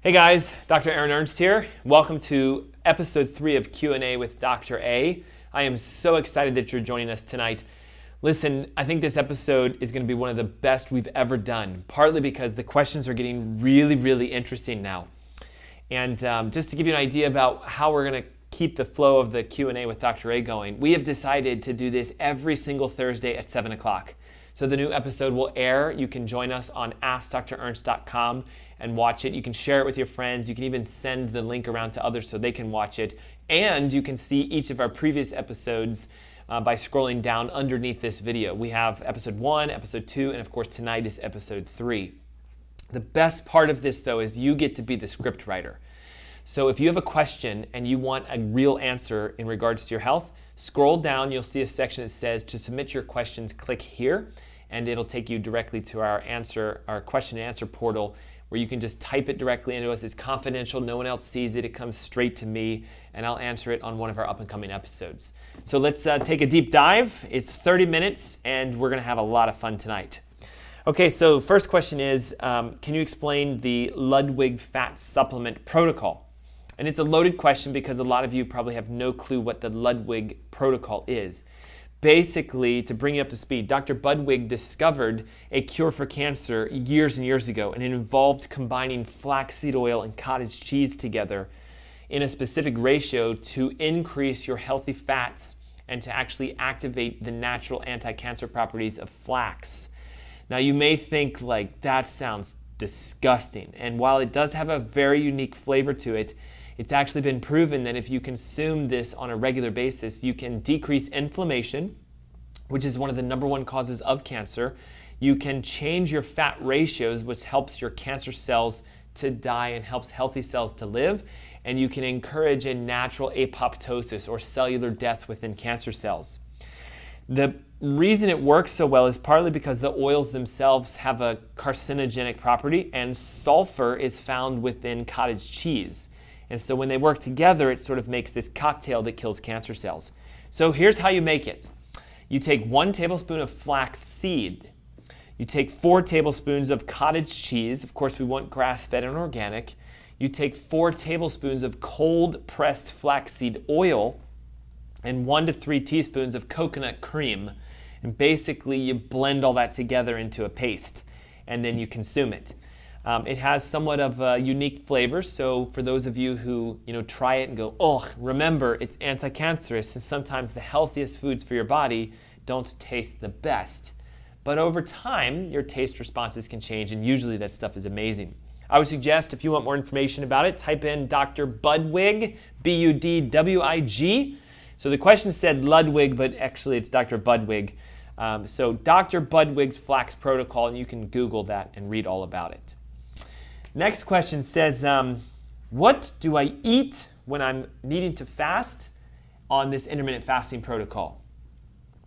Hey guys, Dr. Aaron Ernst here. Welcome to episode 3 of Q&A with Dr. A. I am so excited that you're joining us tonight. Listen, I think this episode is going to be one of the best we've ever done, partly because the questions are getting really interesting now. And just to give you an idea about how we're going to keep the flow of the Q&A with Dr. A going, we have decided to do this every single Thursday at 7 o'clock. So the new episode will air. You can join us on AskDrErnst.com and watch it. You can share it with your friends. You can even send the link around to others so they can watch it. And you can see each of our previous episodes by scrolling down underneath this video. We have episode 1, episode 2, and of course tonight is episode 3. The best part of this though is you get to be the script writer. So if you have a question and you want a real answer in regards to your health, scroll down, you'll see a section that says to submit your questions, click here, and it'll take you directly to our question and answer portal where you can just type it directly into us. It's confidential, no one else sees it, it comes straight to me, and I'll answer it on one of our up and coming episodes. So let's take a deep dive. It's 30 minutes and we're gonna have a lot of fun tonight. Okay, so first question is, can you explain the Ludwig Fat Supplement Protocol? And it's a loaded question because a lot of you probably have no clue what the Ludwig protocol is. Basically, to bring you up to speed, Dr. Budwig discovered a cure for cancer years and years ago, and it involved combining flaxseed oil and cottage cheese together in a specific ratio to increase your healthy fats and to actually activate the natural anti-cancer properties of flax. Now, you may think like that sounds disgusting, and while it does have a very unique flavor to it, it's actually been proven that if you consume this on a regular basis, you can decrease inflammation, which is one of the number one causes of cancer. You can change your fat ratios, which helps your cancer cells to die and helps healthy cells to live. And you can encourage a natural apoptosis or cellular death within cancer cells. The reason it works so well is partly because the oils themselves have a carcinogenic property, and sulfur is found within cottage cheese. And so when they work together, it sort of makes this cocktail that kills cancer cells. So here's how you make it. You take 1 tablespoon of flax seed. You take 4 tablespoons of cottage cheese. Of course, we want grass-fed and organic. You take 4 tablespoons of cold pressed flaxseed oil and 1 to 3 teaspoons of coconut cream. And basically, you blend all that together into a paste, and then you consume it. It has somewhat of a unique flavor, so for those of you who try it and go, oh, remember, it's anti-cancerous, and sometimes the healthiest foods for your body don't taste the best. But over time, your taste responses can change, and usually that stuff is amazing. I would suggest, if you want more information about it, type in Dr. Budwig, B-U-D-W-I-G. So the question said Ludwig, but actually it's Dr. Budwig. So Dr. Budwig's Flax Protocol, and you can Google that and read all about it. Next question says, what do I eat when I'm needing to fast on this intermittent fasting protocol?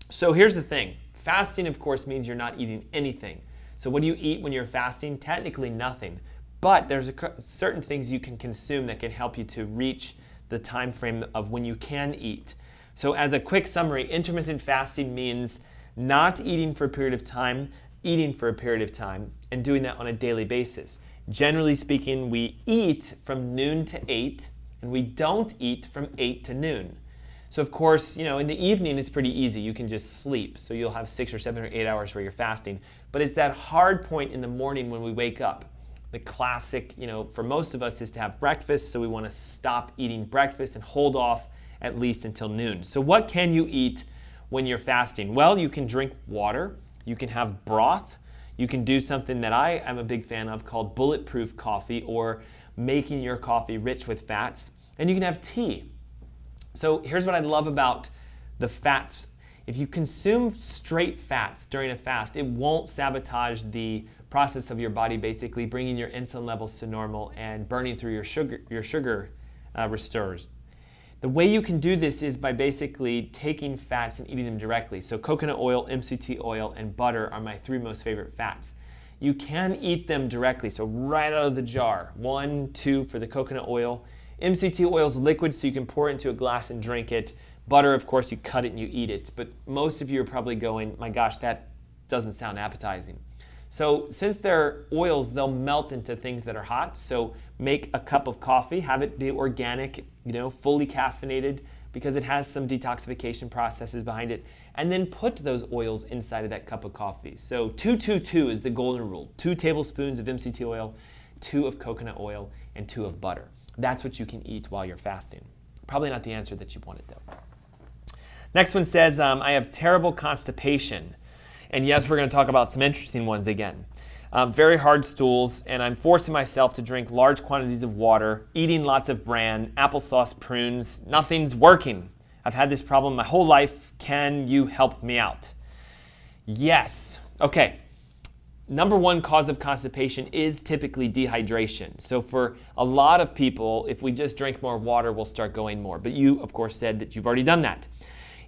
So here's the thing. Fasting, of course, means you're not eating anything. So what do you eat when you're fasting? Technically nothing. But there's certain things you can consume that can help you to reach the time frame of when you can eat. So as a quick summary, intermittent fasting means not eating for a period of time, eating for a period of time, and doing that on a daily basis. Generally speaking, we eat from noon to 8, and we don't eat from 8 to noon. So of course, in the evening, it's pretty easy. You can just sleep. So you'll have 6 or 7 or 8 hours where you're fasting. But it's that hard point in the morning when we wake up. The classic, for most of us is to have breakfast. So we want to stop eating breakfast and hold off at least until noon. So what can you eat when you're fasting? Well, you can drink water. You can have broth. You can do something that I am a big fan of called bulletproof coffee, or making your coffee rich with fats. And you can have tea. So here's what I love about the fats. If you consume straight fats during a fast, it won't sabotage the process of your body basically bringing your insulin levels to normal and burning through your sugar restores. The way you can do this is by basically taking fats and eating them directly. So coconut oil, MCT oil, and butter are my 3 most favorite fats. You can eat them directly, so right out of the jar. 1, 2 for the coconut oil. MCT oil is liquid, so you can pour it into a glass and drink it. Butter, of course, you cut it and you eat it. But most of you are probably going, my gosh, that doesn't sound appetizing. So since they're oils, they'll melt into things that are hot. So make a cup of coffee, have it be organic, fully caffeinated, because it has some detoxification processes behind it, and then put those oils inside of that cup of coffee. So 2-2-2 is the golden rule. 2 tablespoons of MCT oil, 2 of coconut oil, and 2 of butter. That's what you can eat while you're fasting. Probably not the answer that you wanted though. Next one says, I have terrible constipation. And yes, we're going to talk about some interesting ones again. Very hard stools, and I'm forcing myself to drink large quantities of water, eating lots of bran, applesauce, prunes. Nothing's working. I've had this problem my whole life. Can you help me out? Yes. Okay. Number one cause of constipation is typically dehydration. So for a lot of people, if we just drink more water, we'll start going more. But you, of course, said that you've already done that.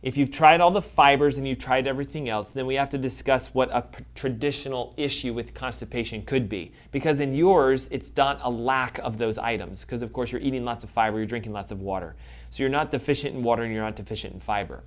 If you've tried all the fibers and you've tried everything else, then we have to discuss what a traditional issue with constipation could be. Because in yours, it's not a lack of those items. Because, of course, you're eating lots of fiber, you're drinking lots of water. So you're not deficient in water and you're not deficient in fiber.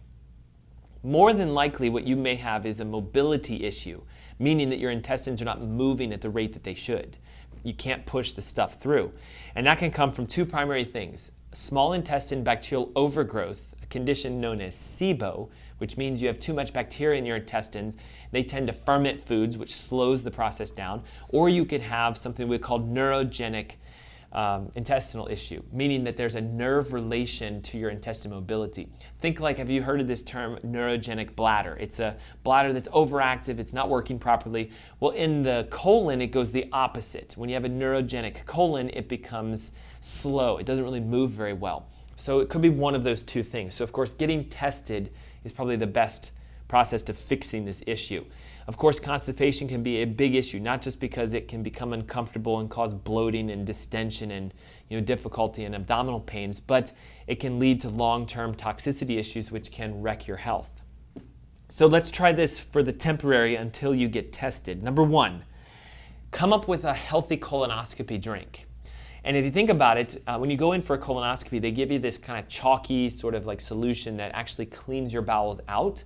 More than likely, what you may have is a mobility issue, meaning that your intestines are not moving at the rate that they should. You can't push the stuff through. And that can come from 2 primary things: small intestine bacterial overgrowth, condition known as SIBO, which means you have too much bacteria in your intestines. They tend to ferment foods, which slows the process down. Or you could have something we call neurogenic intestinal issue, meaning that there's a nerve relation to your intestinal mobility. Think like, have you heard of this term neurogenic bladder? It's a bladder that's overactive, it's not working properly. Well, in the colon, it goes the opposite. When you have a neurogenic colon, it becomes slow. It doesn't really move very well. So it could be one of those 2 things. So of course, getting tested is probably the best process to fixing this issue. Of course, constipation can be a big issue, not just because it can become uncomfortable and cause bloating and distension and difficulty and abdominal pains, but it can lead to long-term toxicity issues which can wreck your health. So let's try this for the temporary until you get tested. Number 1, come up with a healthy colonoscopy drink. And if you think about it, when you go in for a colonoscopy, they give you this kind of chalky sort of like solution that actually cleans your bowels out.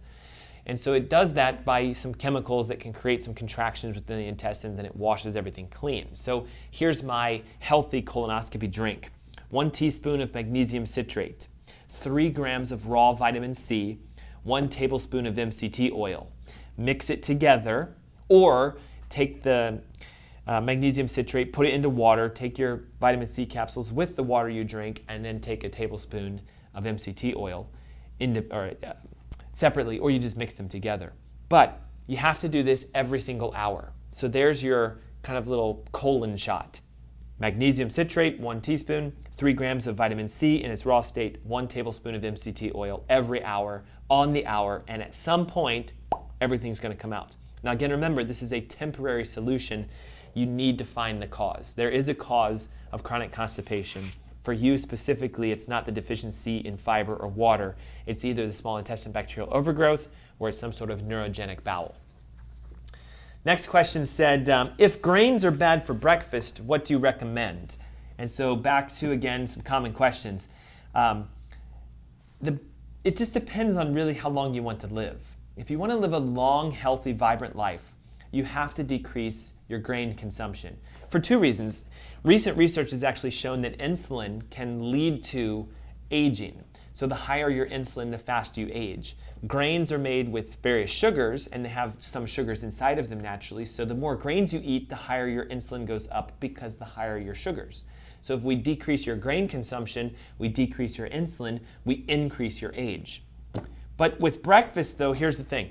And so it does that by some chemicals that can create some contractions within the intestines, and it washes everything clean. So here's my healthy colonoscopy drink. 1 teaspoon of magnesium citrate, 3 grams of raw vitamin C, 1 tablespoon of MCT oil. Mix it together, or take the magnesium citrate, put it into water, take your vitamin C capsules with the water you drink, and then take a tablespoon of MCT oil separately, or you just mix them together. But you have to do this every single hour. So there's your kind of little colon shot. Magnesium citrate, 1 teaspoon, 3 grams of vitamin C in its raw state, 1 tablespoon of MCT oil every hour, on the hour, and at some point, everything's going to come out. Now again, remember, this is a temporary solution. You need to find the cause. There is a cause of chronic constipation. For you specifically, it's not the deficiency in fiber or water. It's either the small intestine bacterial overgrowth or it's some sort of neurogenic bowel. Next question said, if grains are bad for breakfast, what do you recommend? And so back to, again, some common questions. It just depends on really how long you want to live. If you want to live a long, healthy, vibrant life, you have to decrease your grain consumption for 2 reasons. Recent research has actually shown that insulin can lead to aging. So the higher your insulin, the faster you age. Grains are made with various sugars, and they have some sugars inside of them naturally. So the more grains you eat, the higher your insulin goes up, because the higher your sugars. So if we decrease your grain consumption, we decrease your insulin, we increase your age. But with breakfast though, here's the thing.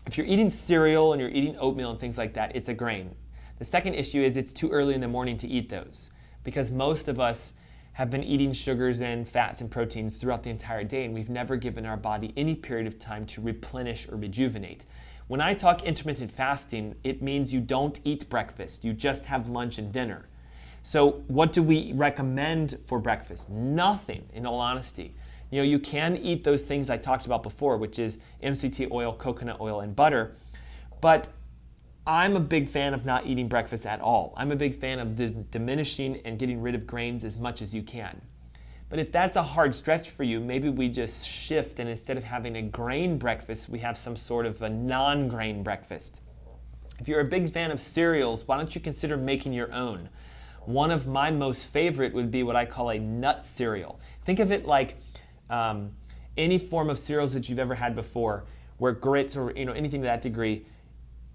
If you're eating cereal and you're eating oatmeal and things like that, it's a grain. The second issue is it's too early in the morning to eat those, because most of us have been eating sugars and fats and proteins throughout the entire day, and we've never given our body any period of time to replenish or rejuvenate. When I talk intermittent fasting, it means you don't eat breakfast, you just have lunch and dinner. So what do we recommend for breakfast? Nothing, in all honesty. You can eat those things I talked about before, which is MCT oil, coconut oil, and butter, but I'm a big fan of not eating breakfast at all. I'm a big fan of diminishing and getting rid of grains as much as you can. But if that's a hard stretch for you, maybe we just shift, and instead of having a grain breakfast, we have some sort of a non-grain breakfast. If you're a big fan of cereals, why don't you consider making your own? One of my most favorite would be what I call a nut cereal. Think of it like any form of cereals that you've ever had before, where grits or anything to that degree.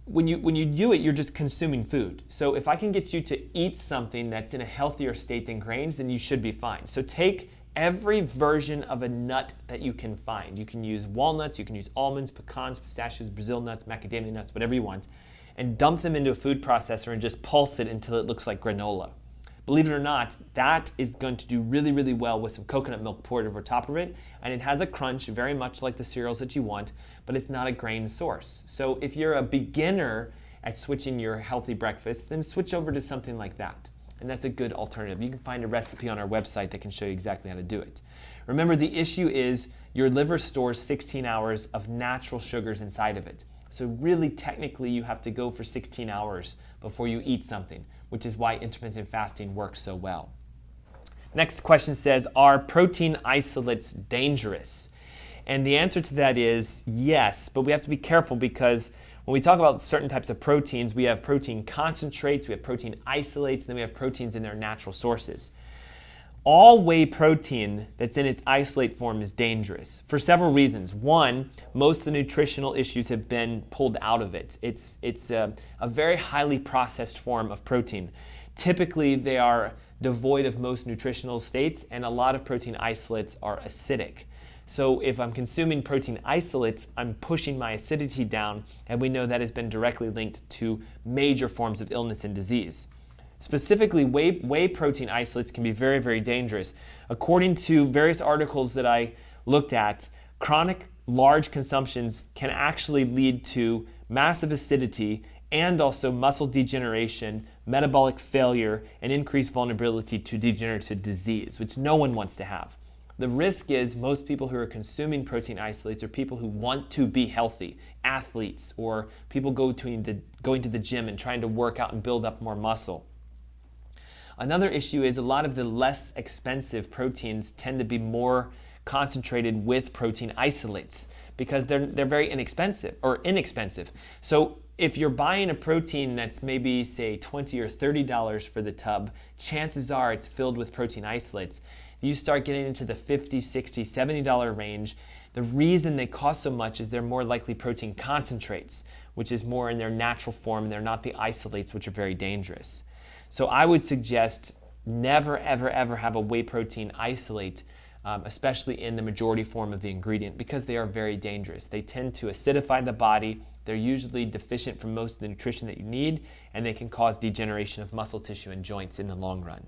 When you do it, you're just consuming food. So if I can get you to eat something that's in a healthier state than grains, then you should be fine. So take every version of a nut that you can find. You can use walnuts, you can use almonds, pecans, pistachios, Brazil nuts, macadamia nuts, whatever you want, and dump them into a food processor and just pulse it until it looks like granola. Believe it or not, that is going to do really, really well with some coconut milk poured over top of it, and it has a crunch very much like the cereals that you want, but it's not a grain source. So if you're a beginner at switching your healthy breakfast, then switch over to something like that. And that's a good alternative. You can find a recipe on our website that can show you exactly how to do it. Remember, the issue is your liver stores 16 hours of natural sugars inside of it. So really, technically, you have to go for 16 hours before you eat something, which is why intermittent fasting works so well. Next question says, are protein isolates dangerous? And the answer to that is yes, but we have to be careful because when we talk about certain types of proteins, we have protein concentrates, we have protein isolates, and then we have proteins in their natural sources. All whey protein that's in its isolate form is dangerous for several reasons. One, most of the nutritional issues have been pulled out of it. It's a very highly processed form of protein. Typically, they are devoid of most nutritional states, and a lot of protein isolates are acidic. So if I'm consuming protein isolates, I'm pushing my acidity down, and we know that has been directly linked to major forms of illness and disease. Specifically, whey protein isolates can be very, very dangerous. According to various articles that I looked at, chronic large consumptions can actually lead to massive acidity and also muscle degeneration, metabolic failure, and increased vulnerability to degenerative disease, which no one wants to have. The risk is most people who are consuming protein isolates are people who want to be healthy, athletes, or people going to the gym and trying to work out and build up more muscle. Another issue is a lot of the less expensive proteins tend to be more concentrated with protein isolates because they're very inexpensive. So if you're buying a protein that's maybe say $20 or $30 for the tub, chances are it's filled with protein isolates. You start getting into the $50, $60, $70 range. The reason they cost so much is they're more likely protein concentrates, which is more in their natural form, and they're not the isolates, which are very dangerous. So I would suggest never, ever, ever have a whey protein isolate, especially in the majority form of the ingredient, because they are very dangerous. They tend to acidify the body. They're usually deficient from most of the nutrition that you need, and they can cause degeneration of muscle tissue and joints in the long run.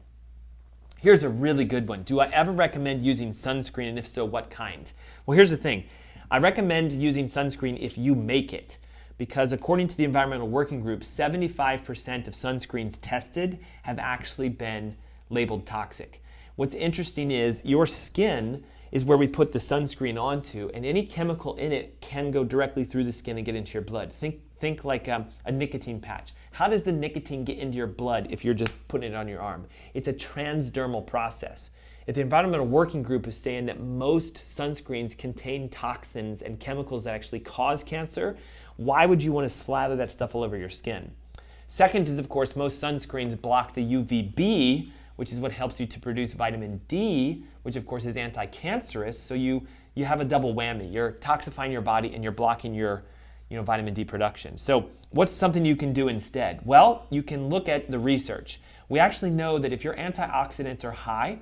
Here's a really good one. Do I ever recommend using sunscreen, and if so, what kind? Well, here's the thing. I recommend using sunscreen if you make it, because according to the Environmental Working Group, 75% of sunscreens tested have actually been labeled toxic. What's interesting is your skin is where we put the sunscreen onto, and any chemical in it can go directly through the skin and get into your blood. Think like a nicotine patch. How does the nicotine get into your blood if you're just putting it on your arm? It's a transdermal process. If the Environmental Working Group is saying that most sunscreens contain toxins and chemicals that actually cause cancer, why would you want to slather that stuff all over your skin? Second is, of course, most sunscreens block the UVB, which is what helps you to produce vitamin D, which of course is anti-cancerous. So you have a double whammy. You're toxifying your body and you're blocking your vitamin D production. So what's something you can do instead? Well, you can look at the research. We actually know that if your antioxidants are high,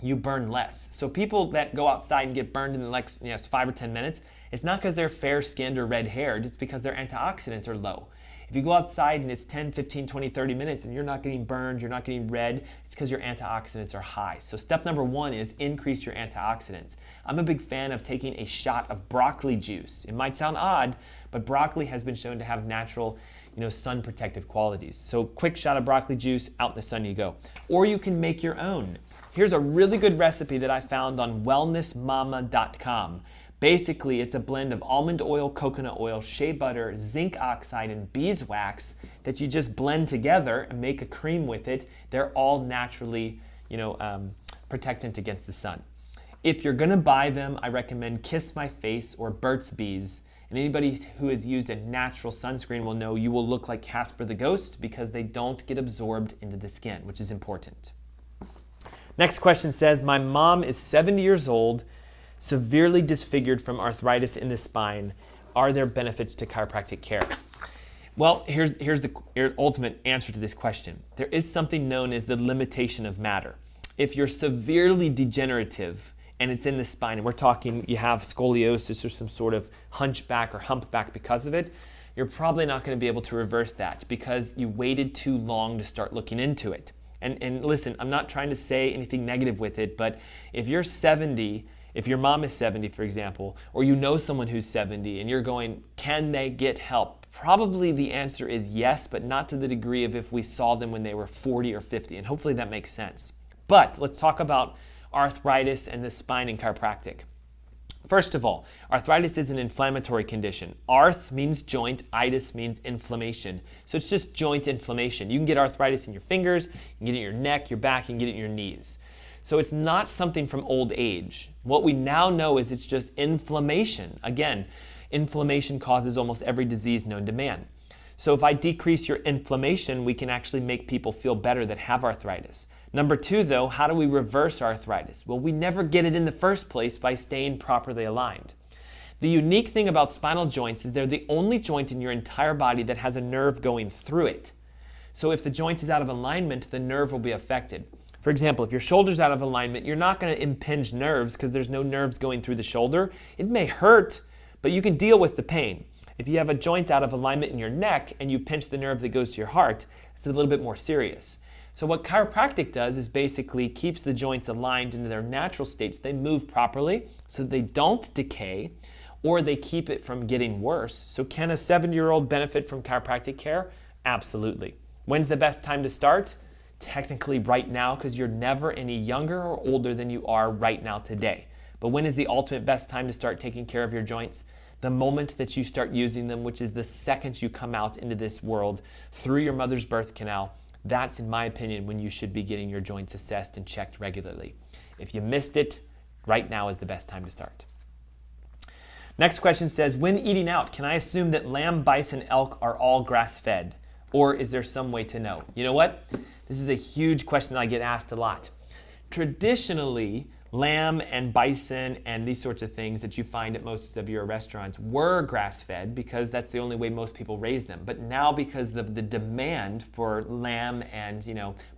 you burn less. So people that go outside and get burned in the next 5 or 10 minutes, it's not because they're fair-skinned or red-haired, it's because their antioxidants are low. If you go outside and it's 10, 15, 20, 30 minutes and you're not getting burned, you're not getting red, it's because your antioxidants are high. So step number one is increase your antioxidants. I'm a big fan of taking a shot of broccoli juice. It might sound odd, but broccoli has been shown to have natural sun protective qualities. So quick shot of broccoli juice, out in the sun you go. Or you can make your own. Here's a really good recipe that I found on wellnessmama.com. Basically, it's a blend of almond oil, coconut oil, shea butter, zinc oxide, and beeswax that you just blend together and make a cream with it. They're all naturally, protectant against the sun. If you're gonna buy them, I recommend Kiss My Face or Burt's Bees. And anybody who has used a natural sunscreen will know you will look like Casper the Ghost because they don't get absorbed into the skin, which is important. Next question says, my mom is 70 years old, severely disfigured from arthritis in the spine. Are there benefits to chiropractic care? Well, here's the ultimate answer to this question. There is something known as the limitation of matter. If you're severely degenerative and it's in the spine, and we're talking you have scoliosis or some sort of hunchback or humpback because of it, you're probably not going to be able to reverse that because you waited too long to start looking into it. And listen, I'm not trying to say anything negative with it, but if you're 70, if your mom is 70, for example, or you know someone who's 70 and you're going, can they get help? Probably the answer is yes, but not to the degree of if we saw them when they were 40 or 50, and hopefully that makes sense. But let's talk about arthritis and the spine in chiropractic. First of all, arthritis is an inflammatory condition. Arth means joint, itis means inflammation. So it's just joint inflammation. You can get arthritis in your fingers, you can get it in your neck, your back, you can get it in your knees. So it's not something from old age. What we now know is it's just inflammation. Again, inflammation causes almost every disease known to man. So if I decrease your inflammation, we can actually make people feel better that have arthritis. Number two, though, how do we reverse arthritis? Well, we never get it in the first place by staying properly aligned. The unique thing about spinal joints is they're the only joint in your entire body that has a nerve going through it. So if the joint is out of alignment, the nerve will be affected. For example, if your shoulder's out of alignment, you're not going to impinge nerves because there's no nerves going through the shoulder. It may hurt, but you can deal with the pain. If you have a joint out of alignment in your neck and you pinch the nerve that goes to your heart, it's a little bit more serious. So what chiropractic does is basically keeps the joints aligned into their natural states. They move properly so that they don't decay or they keep it from getting worse. So can a 70-year-old benefit from chiropractic care? Absolutely. When's the best time to start? Technically right now, because you're never any younger or older than you are right now today. But when is the ultimate best time to start taking care of your joints? The moment that you start using them, which is the second you come out into this world through your mother's birth canal. That's, in my opinion, when you should be getting your joints assessed and checked regularly. If you missed it, right now is the best time to start. Next question says, when eating out, can I assume that lamb, bison, elk are all grass-fed? Or is there some way to know? You know what? This is a huge question that I get asked a lot. Traditionally, lamb and bison and these sorts of things that you find at most of your restaurants were grass-fed because that's the only way most people raise them. But now because of the demand for lamb and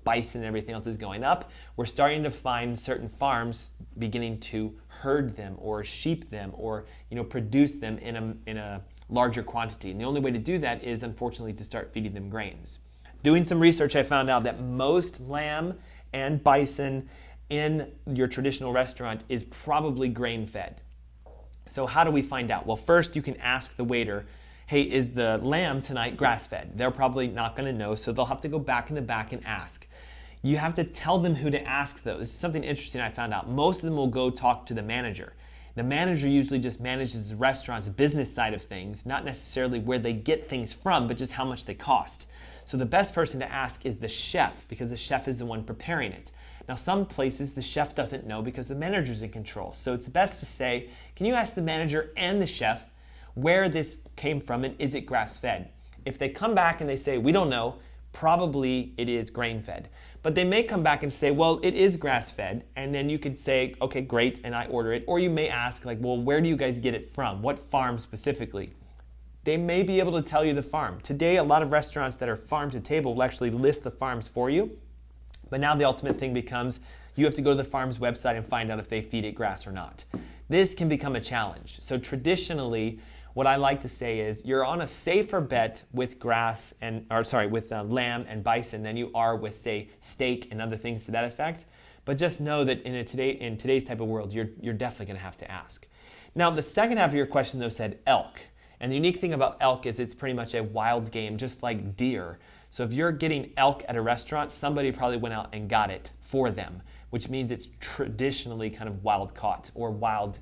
bison and everything else is going up, we're starting to find certain farms beginning to herd them or sheep them or produce them in a larger quantity. And the only way to do that is unfortunately to start feeding them grains. Doing some research, I found out that most lamb and bison in your traditional restaurant is probably grain-fed. So how do we find out? Well, first you can ask the waiter, hey, is the lamb tonight grass-fed? They're probably not going to know, so they'll have to go back in the back and ask. You have to tell them who to ask, though. This is something interesting I found out. Most of them will go talk to the manager. The manager usually just manages the restaurant's business side of things, not necessarily where they get things from, but just how much they cost. So the best person to ask is the chef, because the chef is the one preparing it. Now, some places the chef doesn't know because the manager's in control. So it's best to say, can you ask the manager and the chef where this came from and is it grass-fed? If they come back and they say, we don't know, probably it is grain-fed. But they may come back and say, well, it is grass-fed, and then you could say, okay, great, and I order it. Or you may ask, well, where do you guys get it from? What farm specifically? They may be able to tell you the farm. Today, a lot of restaurants that are farm to table will actually list the farms for you. But now the ultimate thing becomes you have to go to the farm's website and find out if they feed it grass or not. This can become a challenge. So traditionally, what I like to say is you're on a safer bet with lamb and bison than you are with, say, steak and other things to that effect. But just know that in today's type of world, you're definitely going to have to ask. Now, the second half of your question, though, said elk. And the unique thing about elk is it's pretty much a wild game, just like deer. So if you're getting elk at a restaurant, somebody probably went out and got it for them, which means it's traditionally kind of wild caught or wild,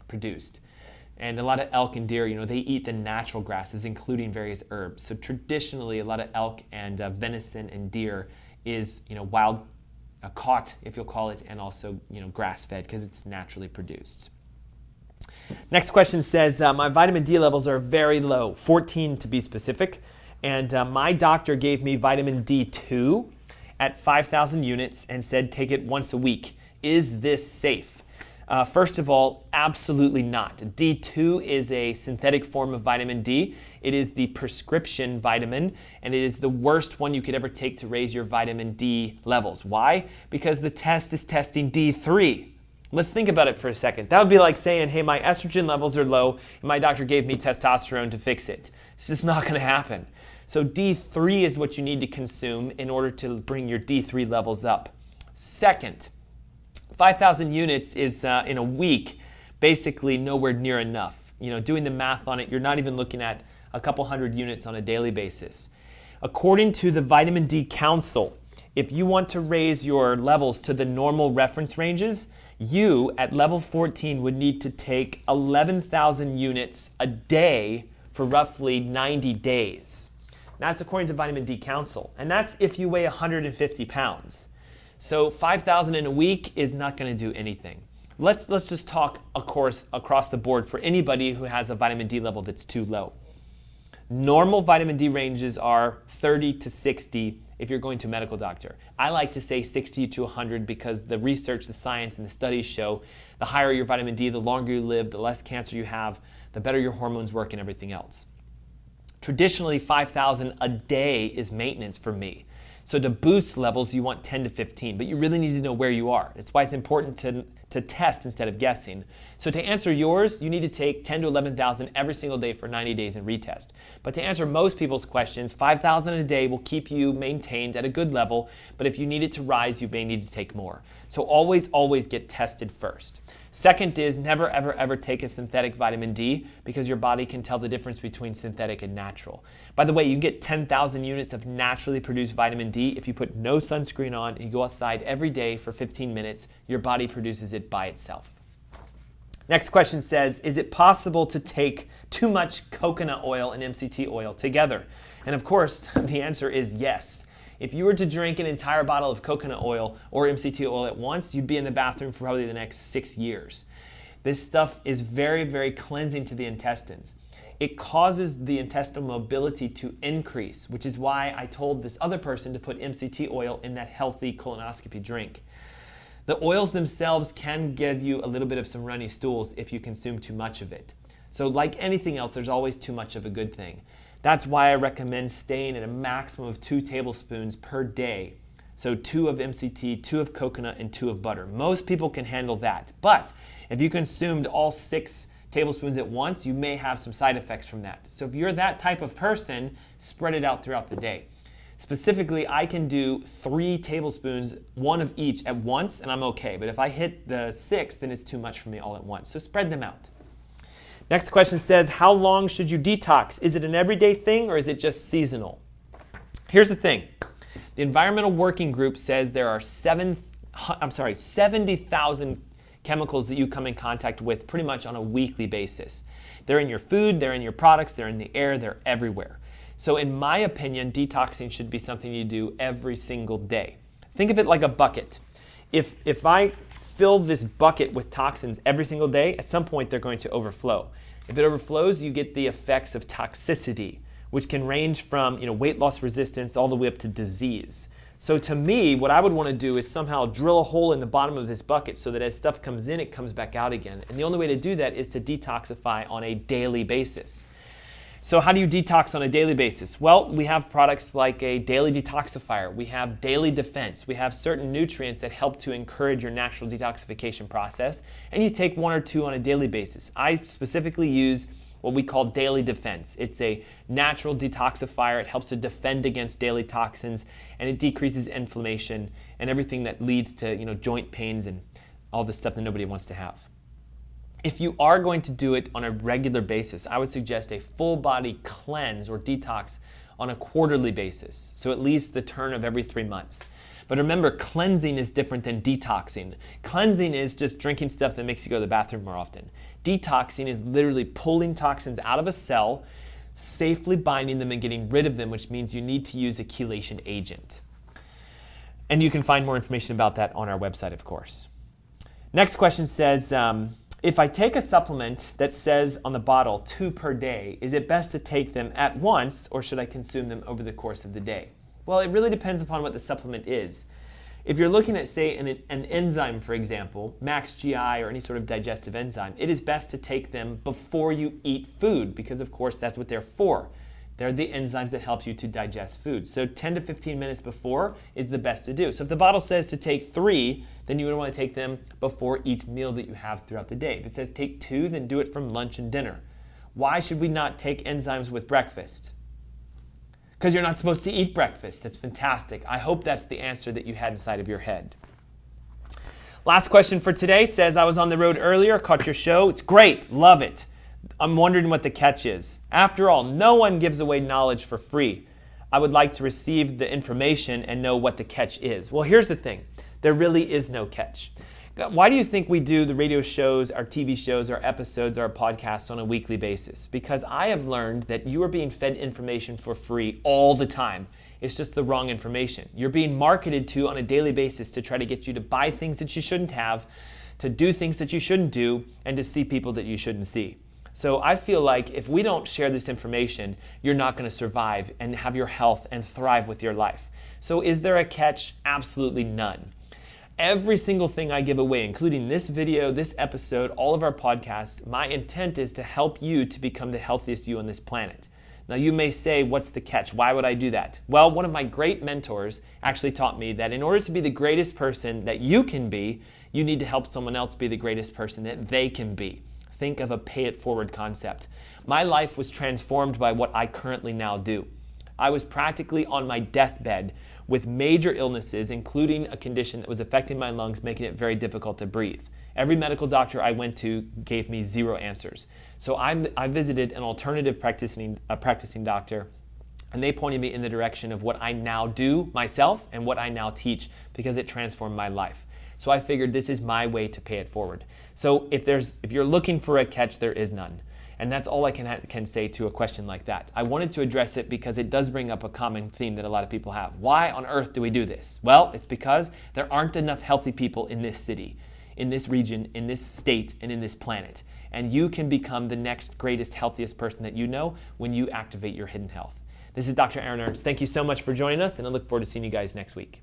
produced. And a lot of elk and deer, they eat the natural grasses, including various herbs. So traditionally, a lot of elk and venison and deer is, wild caught, if you'll call it, and also, grass-fed because it's naturally produced. Next question says, my vitamin D levels are very low, 14 to be specific, and my doctor gave me vitamin D2 at 5,000 units and said take it once a week. Is this safe? First of all, absolutely not. D2 is a synthetic form of vitamin D. It is the prescription vitamin, and it is the worst one you could ever take to raise your vitamin D levels. Why? Because the test is testing D3. Let's think about it for a second. That would be like saying, hey, my estrogen levels are low, and my doctor gave me testosterone to fix it. It's just not going to happen. So D3 is what you need to consume in order to bring your D3 levels up. Second, 5,000 units is in a week basically nowhere near enough. Doing the math on it, you're not even looking at a couple hundred units on a daily basis. According to the Vitamin D Council, if you want to raise your levels to the normal reference ranges, you at level 14 would need to take 11,000 units a day for roughly 90 days. That's according to Vitamin D Council, and that's if you weigh 150 pounds. So 5,000 in a week is not going to do anything. Let's just talk, of course, across the board for anybody who has a vitamin D level that's too low. Normal vitamin D ranges are 30 to 60 if you're going to a medical doctor. I like to say 60 to 100 because the research, the science, and the studies show the higher your vitamin D, the longer you live, the less cancer you have, the better your hormones work and everything else. Traditionally, 5,000 a day is maintenance for me. So to boost levels, you want 10 to 15, but you really need to know where you are. That's why it's important to test instead of guessing. So to answer yours, you need to take 10 to 11,000 every single day for 90 days and retest. But to answer most people's questions, 5,000 a day will keep you maintained at a good level, but if you need it to rise, you may need to take more. So always get tested first. Second is never, ever take a synthetic vitamin D because your body can tell the difference between synthetic and natural. By the way, you can get 10,000 units of naturally produced vitamin D if you put no sunscreen on and you go outside every day for 15 minutes, your body produces it by itself. Next question says, is it possible to take too much coconut oil and MCT oil together? And of course, the answer is yes. If you were to drink an entire bottle of coconut oil or MCT oil at once, you'd be in the bathroom for probably the next 6 years. This stuff is very, very cleansing to the intestines. It causes the intestinal mobility to increase, which is why I told this other person to put MCT oil in that healthy colonoscopy drink. The oils themselves can give you a little bit of some runny stools if you consume too much of it. So like anything else, there's always too much of a good thing. That's why I recommend staying at a maximum of 2 tablespoons per day. So 2 of MCT, 2 of coconut, and 2 of butter. Most people can handle that. But if you consumed all 6 tablespoons at once, you may have some side effects from that. So if you're that type of person, spread it out throughout the day. Specifically, I can do 3 tablespoons, 1 of each at once, and I'm okay. But if I hit the 6, then it's too much for me all at once. So spread them out. Next question says, how long should you detox? Is it an everyday thing or is it just seasonal? Here's the thing. The Environmental Working Group says there are 70,000 chemicals that you come in contact with pretty much on a weekly basis. They're in your food, they're in your products, they're in the air, they're everywhere. So in my opinion, detoxing should be something you do every single day. Think of it like a bucket. If I fill this bucket with toxins every single day, at some point they're going to overflow. If it overflows, you get the effects of toxicity, which can range from weight loss resistance all the way up to disease. So to me, what I would want to do is somehow drill a hole in the bottom of this bucket so that as stuff comes in, it comes back out again. And the only way to do that is to detoxify on a daily basis. So how do you detox on a daily basis? Well, we have products like a daily detoxifier. We have daily defense. We have certain nutrients that help to encourage your natural detoxification process. And you take 1 or 2 on a daily basis. I specifically use what we call daily defense. It's a natural detoxifier. It helps to defend against daily toxins, and it decreases inflammation and everything that leads to joint pains and all the stuff that nobody wants to have. If you are going to do it on a regular basis, I would suggest a full body cleanse or detox on a quarterly basis, so at least the turn of every 3 months. But remember, cleansing is different than detoxing. Cleansing is just drinking stuff that makes you go to the bathroom more often. Detoxing is literally pulling toxins out of a cell, safely binding them and getting rid of them, which means you need to use a chelation agent. And you can find more information about that on our website, of course. Next question says, If I take a supplement that says on the bottle 2 per day, is it best to take them at once or should I consume them over the course of the day? Well, it really depends upon what the supplement is. If you're looking at, say, an enzyme, for example, Max GI or any sort of digestive enzyme, it is best to take them before you eat food because, of course, that's what they're for. They're the enzymes that help you to digest food. So 10 to 15 minutes before is the best to do. So if the bottle says to take 3, then you would want to take them before each meal that you have throughout the day. If it says take 2, then do it from lunch and dinner. Why should we not take enzymes with breakfast? Because you're not supposed to eat breakfast. That's fantastic. I hope that's the answer that you had inside of your head. Last question for today says, I was on the road earlier, caught your show. It's great, love it. I'm wondering what the catch is. After all, no one gives away knowledge for free. I would like to receive the information and know what the catch is. Well, here's the thing. There really is no catch. Why do you think we do the radio shows, our TV shows, our episodes, our podcasts on a weekly basis? Because I have learned that you are being fed information for free all the time. It's just the wrong information. You're being marketed to on a daily basis to try to get you to buy things that you shouldn't have, to do things that you shouldn't do, and to see people that you shouldn't see. So I feel like if we don't share this information, you're not going to survive and have your health and thrive with your life. So is there a catch? Absolutely none. Every single thing I give away, including this video, this episode, all of our podcasts, my intent is to help you to become the healthiest you on this planet. Now you may say, what's the catch? Why would I do that? Well, one of my great mentors actually taught me that in order to be the greatest person that you can be, you need to help someone else be the greatest person that they can be. Think of a pay it forward concept. My life was transformed by what I currently now do. I was practically on my deathbed with major illnesses, including a condition that was affecting my lungs, making it very difficult to breathe. Every medical doctor I went to gave me 0 answers. So I visited an alternative practicing doctor, and they pointed me in the direction of what I now do myself and what I now teach because it transformed my life. So I figured this is my way to pay it forward. So if you're looking for a catch, there is none. And that's all I can say to a question like that. I wanted to address it because it does bring up a common theme that a lot of people have. Why on earth do we do this? Well, it's because there aren't enough healthy people in this city, in this region, in this state, and in this planet. And you can become the next greatest, healthiest person that you know when you activate your hidden health. This is Dr. Aaron Ernst. Thank you so much for joining us, and I look forward to seeing you guys next week.